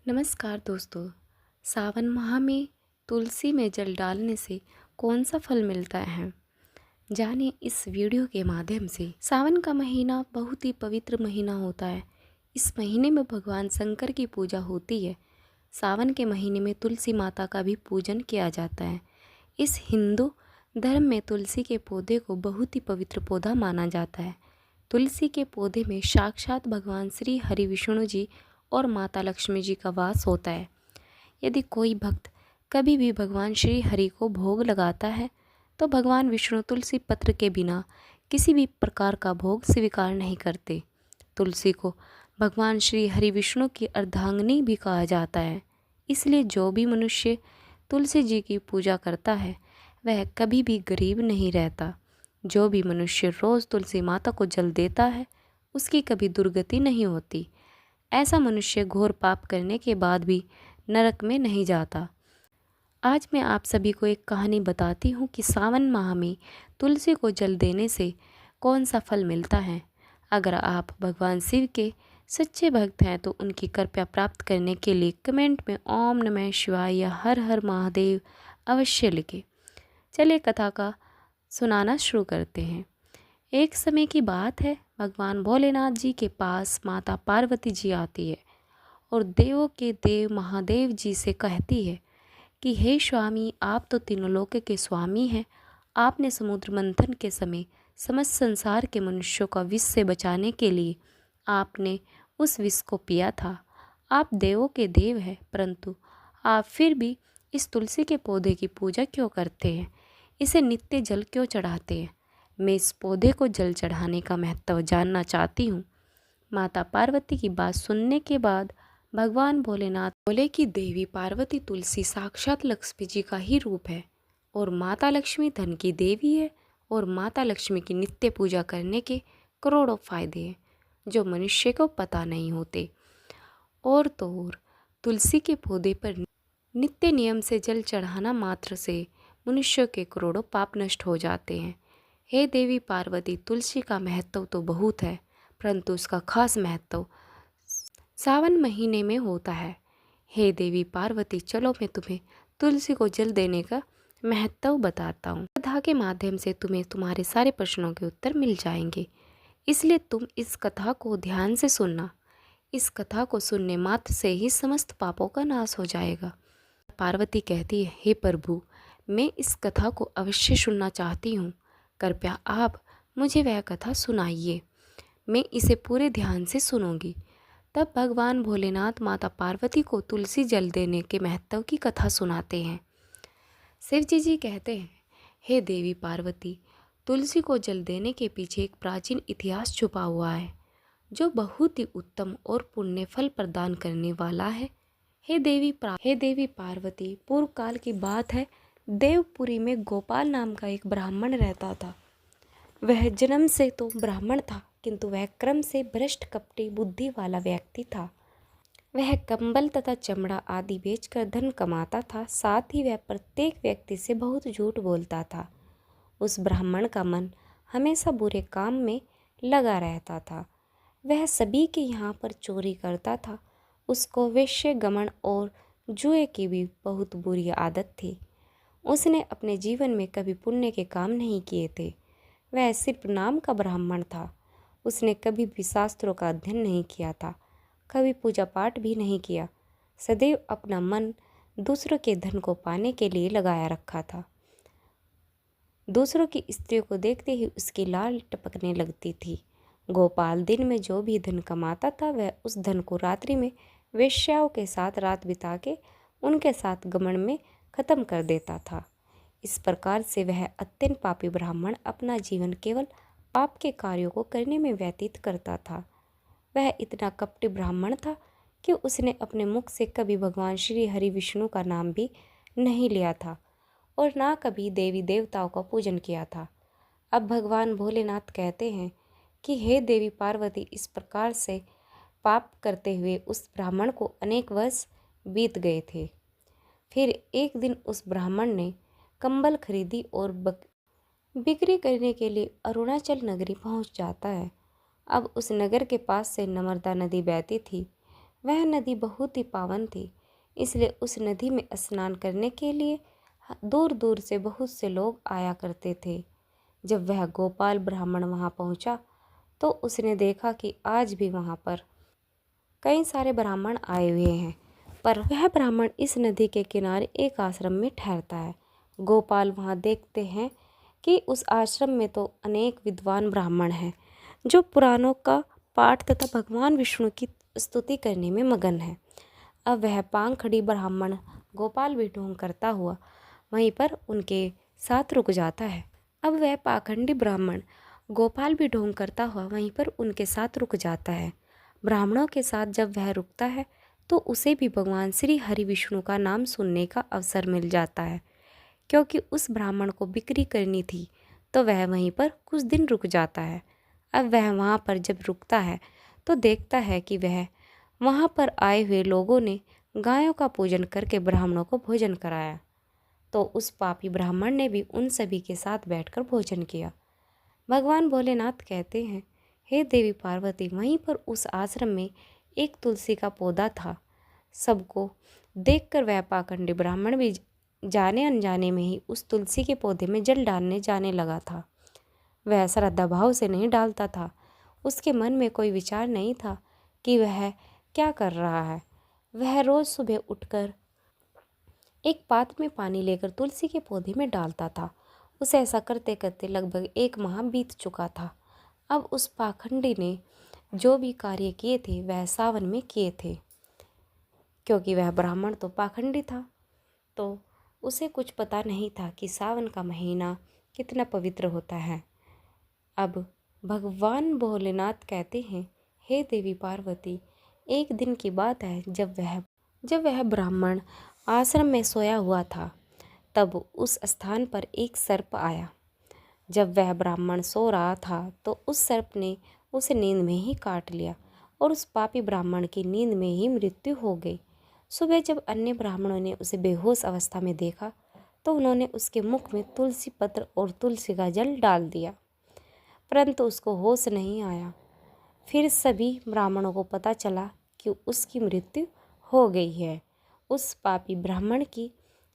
नमस्कार दोस्तों। सावन माह में तुलसी में जल डालने से कौन सा फल मिलता है, जानिए इस वीडियो के माध्यम से। सावन का महीना बहुत ही पवित्र महीना होता है। इस महीने में भगवान शंकर की पूजा होती है। सावन के महीने में तुलसी माता का भी पूजन किया जाता है। इस हिंदू धर्म में तुलसी के पौधे को बहुत ही पवित्र पौधा माना जाता है। तुलसी के पौधे में साक्षात भगवान श्री हरि विष्णु जी और माता लक्ष्मी जी का वास होता है। यदि कोई भक्त कभी भी भगवान श्री हरि को भोग लगाता है तो भगवान विष्णु तुलसी पत्र के बिना किसी भी प्रकार का भोग स्वीकार नहीं करते। तुलसी को भगवान श्री हरि विष्णु की अर्धांगिनी भी कहा जाता है। इसलिए जो भी मनुष्य तुलसी जी की पूजा करता है वह कभी भी गरीब नहीं रहता। जो भी मनुष्य रोज़ तुलसी माता को जल देता है उसकी कभी दुर्गति नहीं होती। ऐसा मनुष्य घोर पाप करने के बाद भी नरक में नहीं जाता। आज मैं आप सभी को एक कहानी बताती हूँ कि सावन माह में तुलसी को जल देने से कौन सा फल मिलता है। अगर आप भगवान शिव के सच्चे भक्त हैं तो उनकी कृपा प्राप्त करने के लिए कमेंट में ओम नमः शिवाय या हर हर महादेव अवश्य लिखें। चलिए कथा का सुनाना शुरू करते हैं। एक समय की बात है, भगवान भोलेनाथ जी के पास माता पार्वती जी आती है और देवों के देव महादेव जी से कहती है कि हे स्वामी, आप तो तीनों लोक के स्वामी हैं। आपने समुद्र मंथन के समय समस्त संसार के मनुष्यों का विष से बचाने के लिए आपने उस विष को पिया था। आप देवों के देव हैं, परंतु आप फिर भी इस तुलसी के पौधे की पूजा क्यों करते हैं? इसे नित्य जल क्यों चढ़ाते हैं? मैं इस पौधे को जल चढ़ाने का महत्व जानना चाहती हूँ। माता पार्वती की बात सुनने के बाद भगवान भोलेनाथ बोले कि देवी पार्वती तुलसी साक्षात लक्ष्मी जी का ही रूप है और माता लक्ष्मी धन की देवी है और माता लक्ष्मी की नित्य पूजा करने के करोड़ों फायदे हैं जो मनुष्य को पता नहीं होते। और तो और तुलसी के पौधे पर नित्य नियम से जल चढ़ाना मात्र से मनुष्य के करोड़ों पाप नष्ट हो जाते हैं। हे देवी पार्वती, तुलसी का महत्व तो बहुत है, परंतु उसका खास महत्व सावन महीने में होता है। हे देवी पार्वती, चलो मैं तुम्हें तुलसी को जल देने का महत्व बताता हूँ। कथा के माध्यम से तुम्हें तुम्हारे सारे प्रश्नों के उत्तर मिल जाएंगे, इसलिए तुम इस कथा को ध्यान से सुनना। इस कथा को सुनने मात्र से ही समस्त पापों का नाश हो जाएगा। पार्वती कहती है, हे प्रभु, मैं इस कथा को अवश्य सुनना चाहती हूँ। कृपया आप मुझे वह कथा सुनाइए, मैं इसे पूरे ध्यान से सुनूंगी। तब भगवान भोलेनाथ माता पार्वती को तुलसी जल देने के महत्व की कथा सुनाते हैं। शिव जी कहते हैं, हे देवी पार्वती, तुलसी को जल देने के पीछे एक प्राचीन इतिहास छुपा हुआ है जो बहुत ही उत्तम और पुण्य फल प्रदान करने वाला है। हे देवी पार्वती, पूर्व काल की बात है। देवपुरी में गोपाल नाम का एक ब्राह्मण रहता था। वह जन्म से तो ब्राह्मण था, किंतु वह क्रम से भ्रष्ट कपटी बुद्धि वाला व्यक्ति था। वह कंबल तथा चमड़ा आदि बेचकर धन कमाता था। साथ ही वह प्रत्येक व्यक्ति से बहुत झूठ बोलता था। उस ब्राह्मण का मन हमेशा बुरे काम में लगा रहता था। वह सभी के यहाँ पर चोरी करता था। उसको वेश्य गमन और जुए की भी बहुत बुरी आदत थी। उसने अपने जीवन में कभी पुण्य के काम नहीं किए थे। वह सिर्फ नाम का ब्राह्मण था। उसने कभी भी शास्त्रों का अध्ययन नहीं किया था, कभी पूजा पाठ भी नहीं किया। सदैव अपना मन दूसरों के धन को पाने के लिए लगाया रखा था। दूसरों की स्त्रियों को देखते ही उसकी लाल टपकने लगती थी। गोपाल दिन में जो भी धन कमाता था वह उस धन को रात्रि में वेश्याओं के साथ रात बिता के उनके साथ गमन में खत्म कर देता था। इस प्रकार से वह अत्यंत पापी ब्राह्मण अपना जीवन केवल पाप के कार्यों को करने में व्यतीत करता था। वह इतना कपटी ब्राह्मण था कि उसने अपने मुख से कभी भगवान श्री हरि विष्णु का नाम भी नहीं लिया था और ना कभी देवी देवताओं का पूजन किया था। अब भगवान भोलेनाथ कहते हैं कि हे देवी पार्वती, इस प्रकार से पाप करते हुए उस ब्राह्मण को अनेक वर्ष बीत गए थे। फिर एक दिन उस ब्राह्मण ने कंबल खरीदी और बिक्री करने के लिए अरुणाचल नगरी पहुंच जाता है। अब उस नगर के पास से नर्मदा नदी बहती थी। वह नदी बहुत ही पावन थी, इसलिए उस नदी में स्नान करने के लिए दूर दूर से बहुत से लोग आया करते थे। जब वह गोपाल ब्राह्मण वहाँ पहुँचा तो उसने देखा कि आज भी वहाँ पर कई सारे ब्राह्मण आए हुए हैं, पर वह ब्राह्मण इस नदी के किनारे एक आश्रम में ठहरता है। गोपाल वहाँ देखते हैं कि उस आश्रम में तो अनेक विद्वान ब्राह्मण हैं जो पुराणों का पाठ तथा भगवान विष्णु की स्तुति करने में मगन है। अब वह पांखड़ी ब्राह्मण गोपाल भी ढोंग करता हुआ वहीं पर उनके साथ रुक जाता है। अब वह पाखंडी ब्राह्मण गोपाल भी ढोंग करता हुआ वहीं पर उनके साथ रुक जाता है। ब्राह्मणों के साथ जब वह रुकता है तो उसे भी भगवान श्री हरि विष्णु का नाम सुनने का अवसर मिल जाता है। क्योंकि उस ब्राह्मण को बिक्री करनी थी तो वह वहीं पर कुछ दिन रुक जाता है। अब वह वहाँ पर जब रुकता है तो देखता है कि वह वहाँ पर आए हुए लोगों ने गायों का पूजन करके ब्राह्मणों को भोजन कराया। तो उस पापी ब्राह्मण ने भी उन सभी के साथ बैठकर भोजन किया। भगवान भोलेनाथ कहते हैं, हे देवी पार्वती, वहीं पर उस आश्रम में एक तुलसी का पौधा था। सबको देखकर वह पाखंडी ब्राह्मण भी जाने अनजाने में ही उस तुलसी के पौधे में जल डालने जाने लगा था। वह श्रद्धा भाव से नहीं डालता था, उसके मन में कोई विचार नहीं था कि वह क्या कर रहा है। वह रोज सुबह उठकर एक पात्र में पानी लेकर तुलसी के पौधे में डालता था। उसे ऐसा करते करते लगभग 1 माह बीत चुका था। अब उस पाखंडी ने जो भी कार्य किए थे वह सावन में किए थे। क्योंकि वह ब्राह्मण तो पाखंडी था तो उसे कुछ पता नहीं था कि सावन का महीना कितना पवित्र होता है। अब भगवान भोलेनाथ कहते हैं, हे देवी पार्वती, एक दिन की बात है जब वह ब्राह्मण आश्रम में सोया हुआ था तब उस स्थान पर एक सर्प आया। जब वह ब्राह्मण सो रहा था तो उस सर्प ने उसे नींद में ही काट लिया और उस पापी ब्राह्मण की नींद में ही मृत्यु हो गई। सुबह जब अन्य ब्राह्मणों ने उसे बेहोश अवस्था में देखा तो उन्होंने उसके मुख में तुलसी पत्र और तुलसी का जल डाल दिया, परंतु उसको होश नहीं आया। फिर सभी ब्राह्मणों को पता चला कि उसकी मृत्यु हो गई है। उस पापी ब्राह्मण की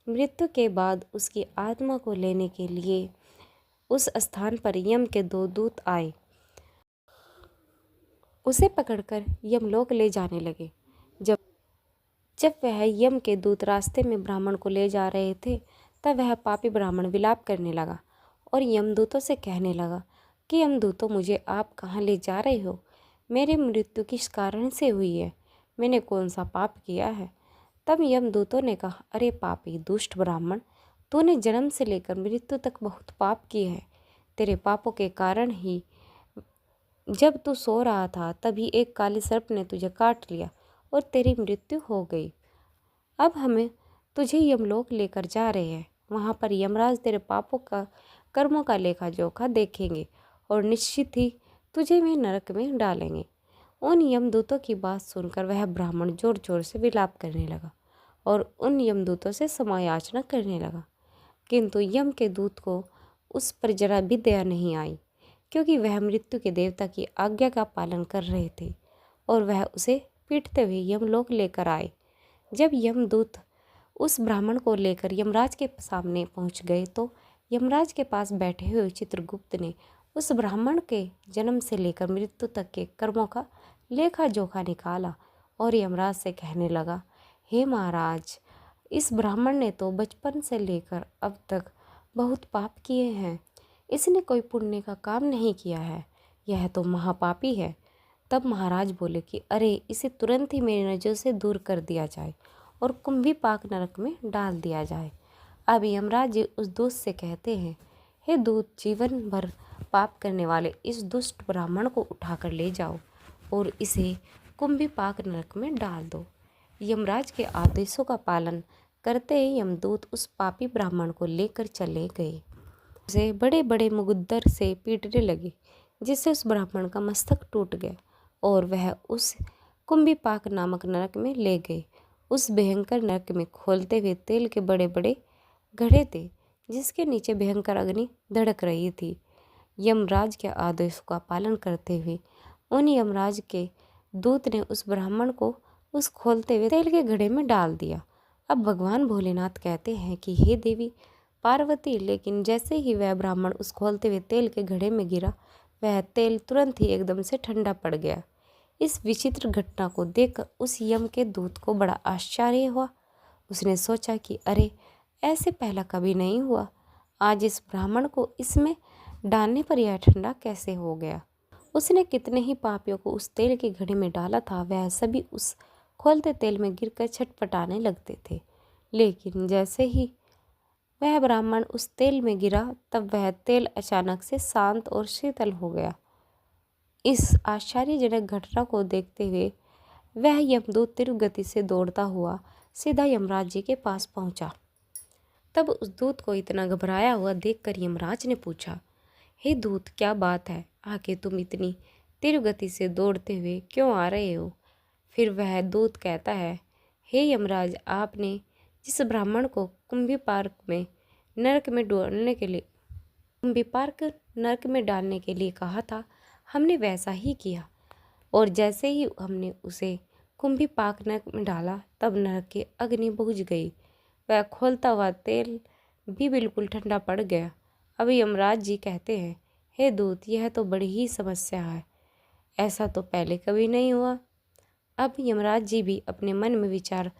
मृत्यु के बाद उसकी आत्मा को लेने के लिए उस स्थान पर यम के 2 दूत आए। उसे पकड़कर यमलोक ले जाने लगे। जब वह यम के दूत रास्ते में ब्राह्मण को ले जा रहे थे तब वह पापी ब्राह्मण विलाप करने लगा और यमदूतों से कहने लगा कि यमदूतों, मुझे आप कहाँ ले जा रहे हो? मेरी मृत्यु किस कारण से हुई है? मैंने कौन सा पाप किया है? तब यमदूतों ने कहा, अरे पापी दुष्ट ब्राह्मण, तूने जन्म से लेकर मृत्यु तक बहुत पाप किए हैं। तेरे पापों के कारण ही जब तू सो रहा था तभी एक काले सर्प ने तुझे काट लिया और तेरी मृत्यु हो गई। अब हमें तुझे यमलोक लेकर जा रहे हैं। वहाँ पर यमराज तेरे पापों का कर्मों का लेखा जोखा देखेंगे और निश्चित ही तुझे वे नरक में डालेंगे। उन यमदूतों की बात सुनकर वह ब्राह्मण जोर जोर से विलाप करने लगा और उन यमदूतों से क्षमा याचना करने लगा। किंतु यम के दूत को उस पर जरा भी दया नहीं आई, क्योंकि वह मृत्यु के देवता की आज्ञा का पालन कर रहे थे और वह उसे पीटते हुए यमलोक लेकर आए। जब यमदूत उस ब्राह्मण को लेकर यमराज के सामने पहुंच गए तो यमराज के पास बैठे हुए चित्रगुप्त ने उस ब्राह्मण के जन्म से लेकर मृत्यु तक के कर्मों का लेखा जोखा निकाला और यमराज से कहने लगा, हे महाराज, इस ब्राह्मण ने तो बचपन से लेकर अब तक बहुत पाप किए हैं। इसने कोई पुण्य का काम नहीं किया है, यह तो महापापी है। तब महाराज बोले कि अरे, इसे तुरंत ही मेरी नज़र से दूर कर दिया जाए और कुंभीपाक नरक में डाल दिया जाए। अब यमराज जी उस दूत से कहते हैं, हे दूत, जीवन भर पाप करने वाले इस दुष्ट ब्राह्मण को उठाकर ले जाओ और इसे कुंभीपाक नरक में डाल दो। यमराज के आदेशों का पालन करते ही यमदूत उस पापी ब्राह्मण को लेकर चले गए। उसे बड़े बड़े मुगद्दर से पीटने लगे, जिससे उस ब्राह्मण का मस्तक टूट गया और वह उस कुंभीपाक नामक नरक में ले गए। उस भयंकर नरक में खोलते हुए तेल के बड़े बड़े घड़े थे, जिसके नीचे भयंकर अग्नि धड़क रही थी। यमराज के आदेशों का पालन करते हुए उन यमराज के दूत ने उस ब्राह्मण को उस खोलते हुए तेल के घड़े में डाल दिया। अब भगवान भोलेनाथ कहते हैं कि हे देवी पार्वती, लेकिन जैसे ही वह ब्राह्मण उस खोलते हुए तेल के घड़े में गिरा, वह तेल तुरंत ही एकदम से ठंडा पड़ गया। इस विचित्र घटना को देखकर उस यम के दूत को बड़ा आश्चर्य हुआ। उसने सोचा कि अरे, ऐसे पहला कभी नहीं हुआ। आज इस ब्राह्मण को इसमें डालने पर यह ठंडा कैसे हो गया। उसने कितने ही पापियों को उस तेल के घड़े में डाला था, वह सभी उस खोलते तेल में गिरकर छटपटाने लगते थे। लेकिन जैसे ही वह ब्राह्मण उस तेल में गिरा, तब वह तेल अचानक से शांत और शीतल हो गया। इस आश्चर्यजनक घटना को देखते हुए वह यमदूत तीव्र गति से दौड़ता हुआ सीधा यमराज जी के पास पहुंचा। तब उस दूत को इतना घबराया हुआ देखकर यमराज ने पूछा, हे दूत, क्या बात है? आके तुम इतनी तीव्र गति से दौड़ते हुए क्यों आ रहे हो? फिर वह दूत कहता है, हे यमराज, आपने जिस ब्राह्मण को नरक में डालने के लिए कहा था, हमने वैसा ही किया। और जैसे ही हमने उसे कुंभीपाक नरक में डाला, तब नरक की अग्नि बुझ गई। वह खोलता हुआ तेल भी बिल्कुल ठंडा पड़ गया। अब यमराज जी कहते हैं, हे दूत, यह तो बड़ी ही समस्या है, ऐसा तो पहले कभी नहीं हुआ। अब यमराज जी भी अपने मन में विचार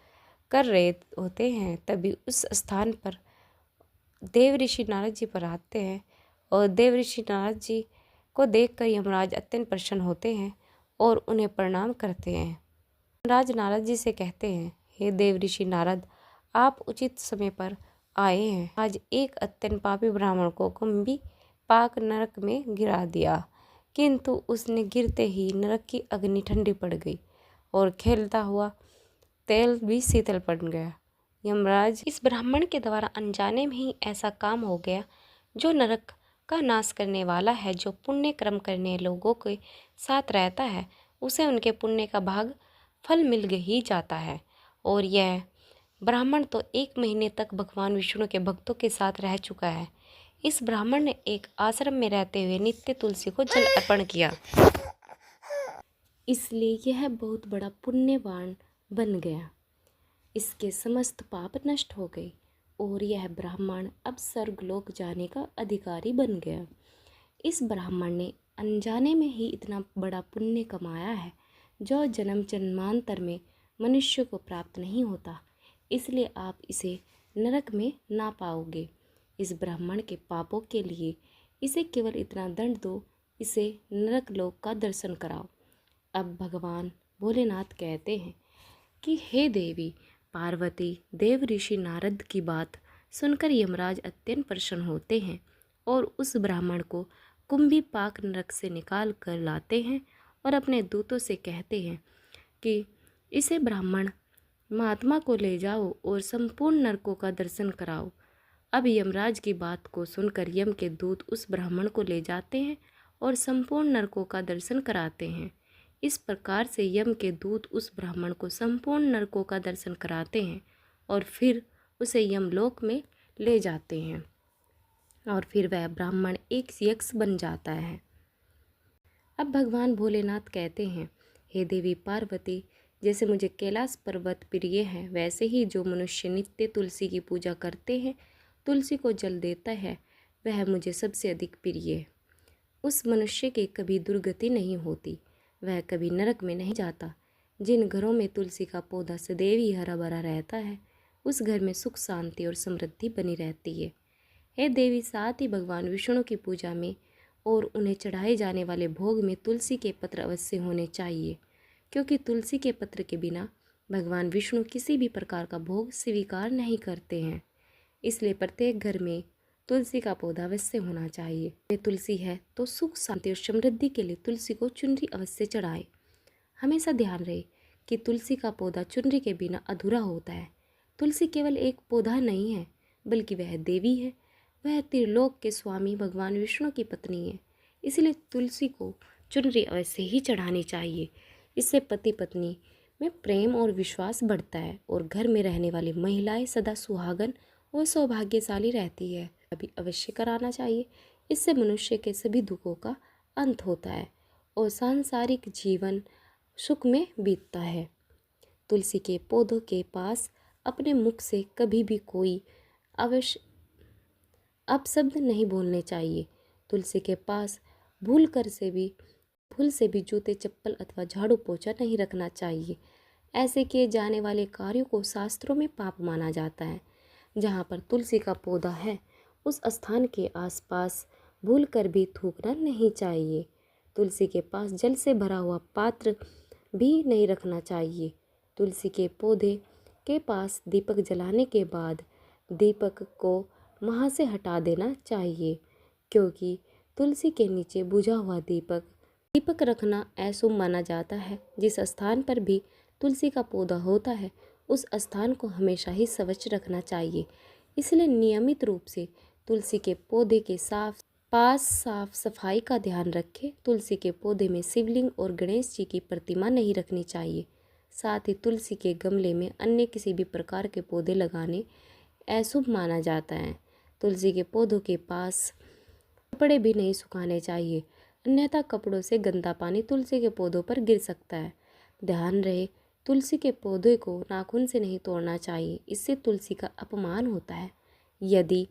कर रहे होते हैं, तभी उस स्थान पर देव ऋषि नारद जी पर आते हैं। और देव ऋषि नारद जी को देखकर यमराज अत्यंत प्रसन्न होते हैं और उन्हें प्रणाम करते हैं। यमराज नारद जी से कहते हैं, हे देव ऋषि नारद, आप उचित समय पर आए हैं। आज एक अत्यंत पापी ब्राह्मण को कुंभी पाक नरक में गिरा दिया, किंतु उसने गिरते ही नरक की अग्नि ठंडी पड़ गई और खेलता हुआ तेल भी शीतल पड़ गया। यमराज, इस ब्राह्मण के द्वारा अनजाने में ही ऐसा काम हो गया जो नरक का नाश करने वाला है। जो पुण्य कर्म करने लोगों के साथ रहता है, उसे उनके पुण्य का भाग फल मिल ही जाता है। और यह ब्राह्मण तो 1 महीने तक भगवान विष्णु के भक्तों के साथ रह चुका है। इस ब्राह्मण ने एक आश्रम में रहते हुए नित्य तुलसी को जल अर्पण किया, इसलिए यह बहुत बड़ा पुण्यवान बन गया। इसके समस्त पाप नष्ट हो गए और यह ब्राह्मण अब स्वर्गलोक जाने का अधिकारी बन गया। इस ब्राह्मण ने अनजाने में ही इतना बड़ा पुण्य कमाया है जो जन्म जन्मांतर में मनुष्य को प्राप्त नहीं होता, इसलिए आप इसे नरक में ना पाओगे। इस ब्राह्मण के पापों के लिए इसे केवल इतना दंड दो, इसे नरक लोक का दर्शन कराओ। अब भगवान भोलेनाथ कहते हैं कि हे देवी पार्वती, देव ऋषि नारद की बात सुनकर यमराज अत्यंत प्रसन्न होते हैं और उस ब्राह्मण को कुंभीपाक नरक से निकाल कर लाते हैं और अपने दूतों से कहते हैं कि इसे ब्राह्मण महात्मा को ले जाओ और संपूर्ण नरकों का दर्शन कराओ। अब यमराज की बात को सुनकर यम के दूत उस ब्राह्मण को ले जाते हैं और संपूर्ण नरकों का दर्शन कराते हैं। इस प्रकार से यम के दूत उस ब्राह्मण को संपूर्ण नरकों का दर्शन कराते हैं और फिर उसे यमलोक में ले जाते हैं और फिर वह ब्राह्मण एक यक्ष बन जाता है। अब भगवान भोलेनाथ कहते हैं, हे देवी पार्वती, जैसे मुझे कैलाश पर्वत प्रिय है, वैसे ही जो मनुष्य नित्य तुलसी की पूजा करते हैं, तुलसी को जल देता है, वह मुझे सबसे अधिक प्रिय है। उस मनुष्य की कभी दुर्गति नहीं होती, वह कभी नरक में नहीं जाता। जिन घरों में तुलसी का पौधा सदैव ही हरा भरा रहता है, उस घर में सुख शांति और समृद्धि बनी रहती है। हे देवी, साथ ही भगवान विष्णु की पूजा में और उन्हें चढ़ाए जाने वाले भोग में तुलसी के पत्र अवश्य होने चाहिए, क्योंकि तुलसी के पत्र के बिना भगवान विष्णु किसी भी प्रकार का भोग स्वीकार नहीं करते हैं। इसलिए प्रत्येक घर में तुलसी का पौधा अवश्य होना चाहिए। ये तुलसी है तो सुख शांति और समृद्धि के लिए तुलसी को चुनरी अवश्य चढ़ाए। हमेशा ध्यान रहे कि तुलसी का पौधा चुनरी के बिना अधूरा होता है। तुलसी केवल एक पौधा नहीं है, बल्कि वह देवी है। वह त्रिलोक के स्वामी भगवान विष्णु की पत्नी है। इसलिए तुलसी को चुनरी अवश्य ही चढ़ानी चाहिए। इससे पति पत्नी में प्रेम और विश्वास बढ़ता है और घर में रहने वाली महिलाएं सदा सुहागन और सौभाग्यशाली रहती है। अभी अवश्य कराना चाहिए। इससे मनुष्य के सभी दुखों का अंत होता है और सांसारिक जीवन सुख में बीतता है। तुलसी के पौधों के पास अपने मुख से कभी भी कोई अवश्य अपशब्द नहीं बोलने चाहिए। तुलसी के पास भूल से भी जूते चप्पल अथवा झाड़ू पोछा नहीं रखना चाहिए। ऐसे किए जाने वाले कार्यों को शास्त्रों में पाप माना जाता है। जहाँ पर तुलसी का पौधा है उस स्थान के आसपास भूल कर भी थूकना नहीं चाहिए। तुलसी के पास जल से भरा हुआ पात्र भी नहीं रखना चाहिए। तुलसी के पौधे के पास दीपक जलाने के बाद दीपक को वहाँ से हटा देना चाहिए, क्योंकि तुलसी के नीचे बुझा हुआ दीपक रखना अशुभ माना जाता है। जिस स्थान पर भी तुलसी का पौधा होता है उस स्थान को हमेशा ही स्वच्छ रखना चाहिए। इसलिए नियमित रूप से तुलसी के पौधे के साफ सफाई का ध्यान रखें। तुलसी के पौधे में शिवलिंग और गणेश जी की प्रतिमा नहीं रखनी चाहिए। साथ ही तुलसी के गमले में अन्य किसी भी प्रकार के पौधे लगाने अशुभ माना जाता है। तुलसी के पौधों के पास कपड़े भी नहीं सुखाने चाहिए, अन्यथा कपड़ों से गंदा पानी तुलसी के पौधों पर गिर सकता है। ध्यान रहे, तुलसी के पौधे को नाखून से नहीं तोड़ना चाहिए, इससे तुलसी का अपमान होता है। यदि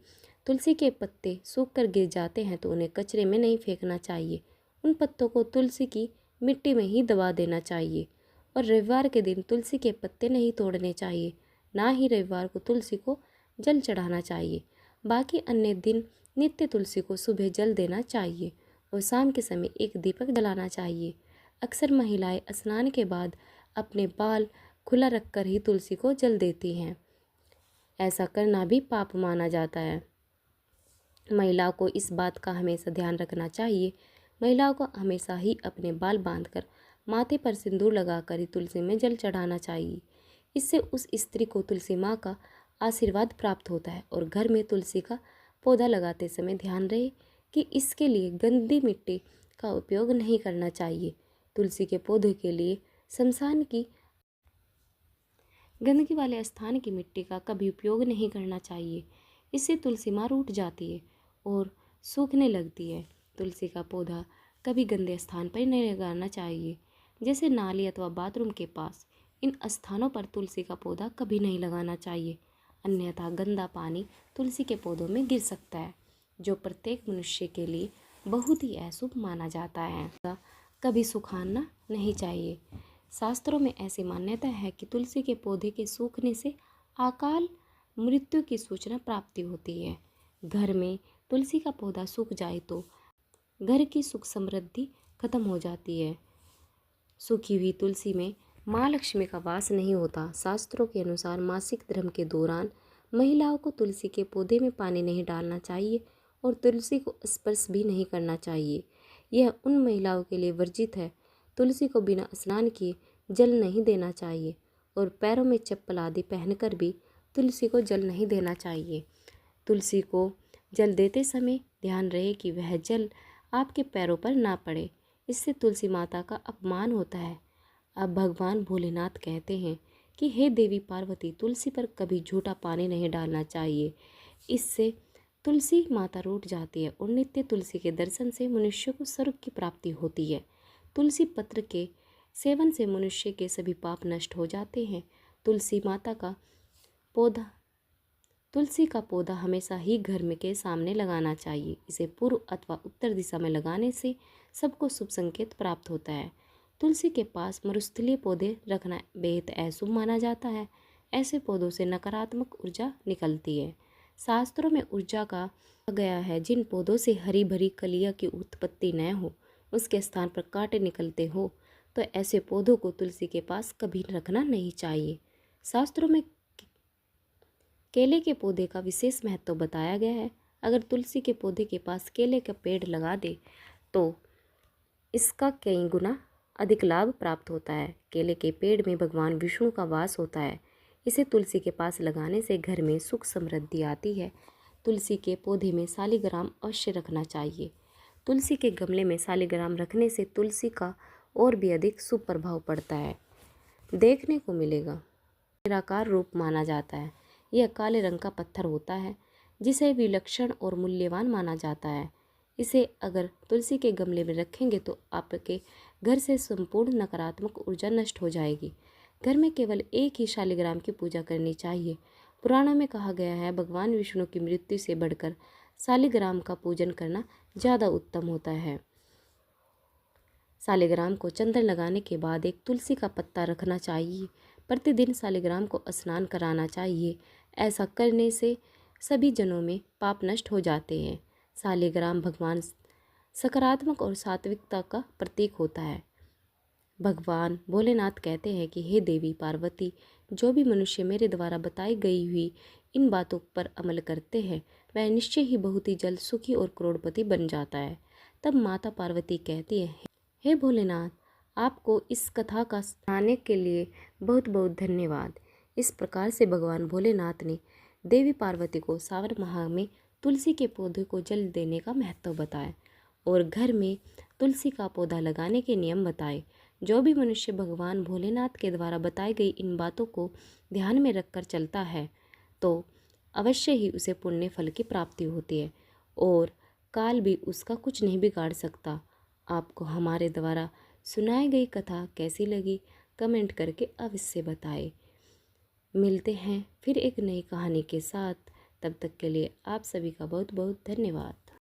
तुलसी के पत्ते सूख कर गिर जाते हैं तो उन्हें कचरे में नहीं फेंकना चाहिए। उन पत्तों को तुलसी की मिट्टी में ही दबा देना चाहिए। और रविवार के दिन तुलसी के पत्ते नहीं तोड़ने चाहिए। ना ही रविवार को तुलसी को जल चढ़ाना चाहिए। बाकी अन्य दिन नित्य तुलसी को सुबह जल देना चाहिए और शाम के समय एक दीपक जलाना चाहिए। अक्सर महिलाएं स्नान के बाद अपने बाल खुला रखकर ही तुलसी को जल देती हैं। ऐसा करना भी पाप माना जाता है। महिलाओं को इस बात का हमेशा ध्यान रखना चाहिए। महिलाओं को हमेशा ही अपने बाल बांधकर माथे पर सिंदूर लगाकर ही तुलसी में जल चढ़ाना चाहिए। इससे उस स्त्री को तुलसी माँ का आशीर्वाद प्राप्त होता है। और घर में तुलसी का पौधा लगाते समय ध्यान रहे कि इसके लिए गंदी मिट्टी का उपयोग नहीं करना चाहिए। तुलसी के पौधे के लिए शमशान की गंदगी वाले स्थान की मिट्टी का कभी उपयोग नहीं करना चाहिए। इससे तुलसी माँ रूठ जाती है और सूखने लगती है। तुलसी का पौधा कभी गंदे स्थान पर नहीं लगाना चाहिए, जैसे नाली अथवा बाथरूम के पास। इन स्थानों पर तुलसी का पौधा कभी नहीं लगाना चाहिए, अन्यथा गंदा पानी तुलसी के पौधों में गिर सकता है, जो प्रत्येक मनुष्य के लिए बहुत ही अशुभ माना जाता है। कभी सुखाना नहीं चाहिए। शास्त्रों में ऐसी मान्यता है कि तुलसी के पौधे के सूखने से अकाल मृत्यु की सूचना प्राप्ति होती है। घर में तुलसी का पौधा सूख जाए तो घर की सुख समृद्धि खत्म हो जाती है। सूखी हुई तुलसी में माँ लक्ष्मी का वास नहीं होता। शास्त्रों के अनुसार मासिक धर्म के दौरान महिलाओं को तुलसी के पौधे में पानी नहीं डालना चाहिए और तुलसी को स्पर्श भी नहीं करना चाहिए। यह उन महिलाओं के लिए वर्जित है। तुलसी को बिना स्नान किए जल नहीं देना चाहिए और पैरों में चप्पल आदि पहनकर भी तुलसी को जल नहीं देना चाहिए। तुलसी को जल देते समय ध्यान रहे कि वह जल आपके पैरों पर ना पड़े, इससे तुलसी माता का अपमान होता है। अब भगवान भोलेनाथ कहते हैं कि हे देवी पार्वती, तुलसी पर कभी झूठा पानी नहीं डालना चाहिए, इससे तुलसी माता रूठ जाती है और नित्य तुलसी के दर्शन से मनुष्य को स्वर्ग की प्राप्ति होती है। तुलसी पत्र के सेवन से मनुष्य के सभी पाप नष्ट हो जाते हैं। तुलसी का पौधा हमेशा ही घर में के सामने लगाना चाहिए। इसे पूर्व अथवा उत्तर दिशा में लगाने से सबको शुभ संकेत प्राप्त होता है। तुलसी के पास मरुस्थलीय पौधे रखना बेहद अशुभ माना जाता है। ऐसे पौधों से नकारात्मक ऊर्जा निकलती है। शास्त्रों में ऊर्जा का गया है, जिन पौधों से हरी भरी कलियां की उत्पत्ति न हो, उसके स्थान पर कांटे निकलते हो, तो ऐसे पौधों को तुलसी के पास कभी रखना नहीं चाहिए। शास्त्रों में केले के पौधे का विशेष महत्व बताया गया है। अगर तुलसी के पौधे के पास केले का पेड़ लगा दे तो इसका कई गुना अधिक लाभ प्राप्त होता है। केले के पेड़ में भगवान विष्णु का वास होता है। इसे तुलसी के पास लगाने से घर में सुख समृद्धि आती है। तुलसी के पौधे में शालिग्राम अवश्य रखना चाहिए। तुलसी के गमले में शालिग्राम रखने से तुलसी का और भी अधिक शुभ प्रभाव पड़ता है, देखने को मिलेगा। निराकार रूप माना जाता है। यह काले रंग का पत्थर होता है, जिसे विलक्षण और मूल्यवान माना जाता है। इसे अगर तुलसी के गमले में रखेंगे तो आपके घर से संपूर्ण नकारात्मक ऊर्जा नष्ट हो जाएगी। घर में केवल एक ही शालिग्राम की पूजा करनी चाहिए। पुराणों में कहा गया है भगवान विष्णु की मृत्यु से बढ़कर शालिग्राम का पूजन करना ज़्यादा उत्तम होता है। शालिग्राम को चंदन लगाने के बाद एक तुलसी का पत्ता रखना चाहिए। प्रतिदिन शालिग्राम को स्नान कराना चाहिए। ऐसा करने से सभी जनों में पाप नष्ट हो जाते हैं। शालिग्राम भगवान सकारात्मक और सात्विकता का प्रतीक होता है। भगवान भोलेनाथ कहते हैं कि हे देवी पार्वती, जो भी मनुष्य मेरे द्वारा बताई गई हुई इन बातों पर अमल करते हैं वह निश्चय ही बहुत ही जल्द सुखी और करोड़पति बन जाता है। तब माता पार्वती कहती है, हे भोलेनाथ, आपको इस कथा का सुनाने के लिए बहुत बहुत धन्यवाद। इस प्रकार से भगवान भोलेनाथ ने देवी पार्वती को सावन माह में तुलसी के पौधे को जल देने का महत्व बताया और घर में तुलसी का पौधा लगाने के नियम बताए। जो भी मनुष्य भगवान भोलेनाथ के द्वारा बताई गई इन बातों को ध्यान में रखकर चलता है तो अवश्य ही उसे पुण्य फल की प्राप्ति होती है और काल भी उसका कुछ नहीं बिगाड़ सकता। आपको हमारे द्वारा सुनाई गई कथा कैसी लगी कमेंट करके अवश्य बताएं। मिलते हैं फिर एक नई कहानी के साथ। तब तक के लिए आप सभी का बहुत बहुत धन्यवाद।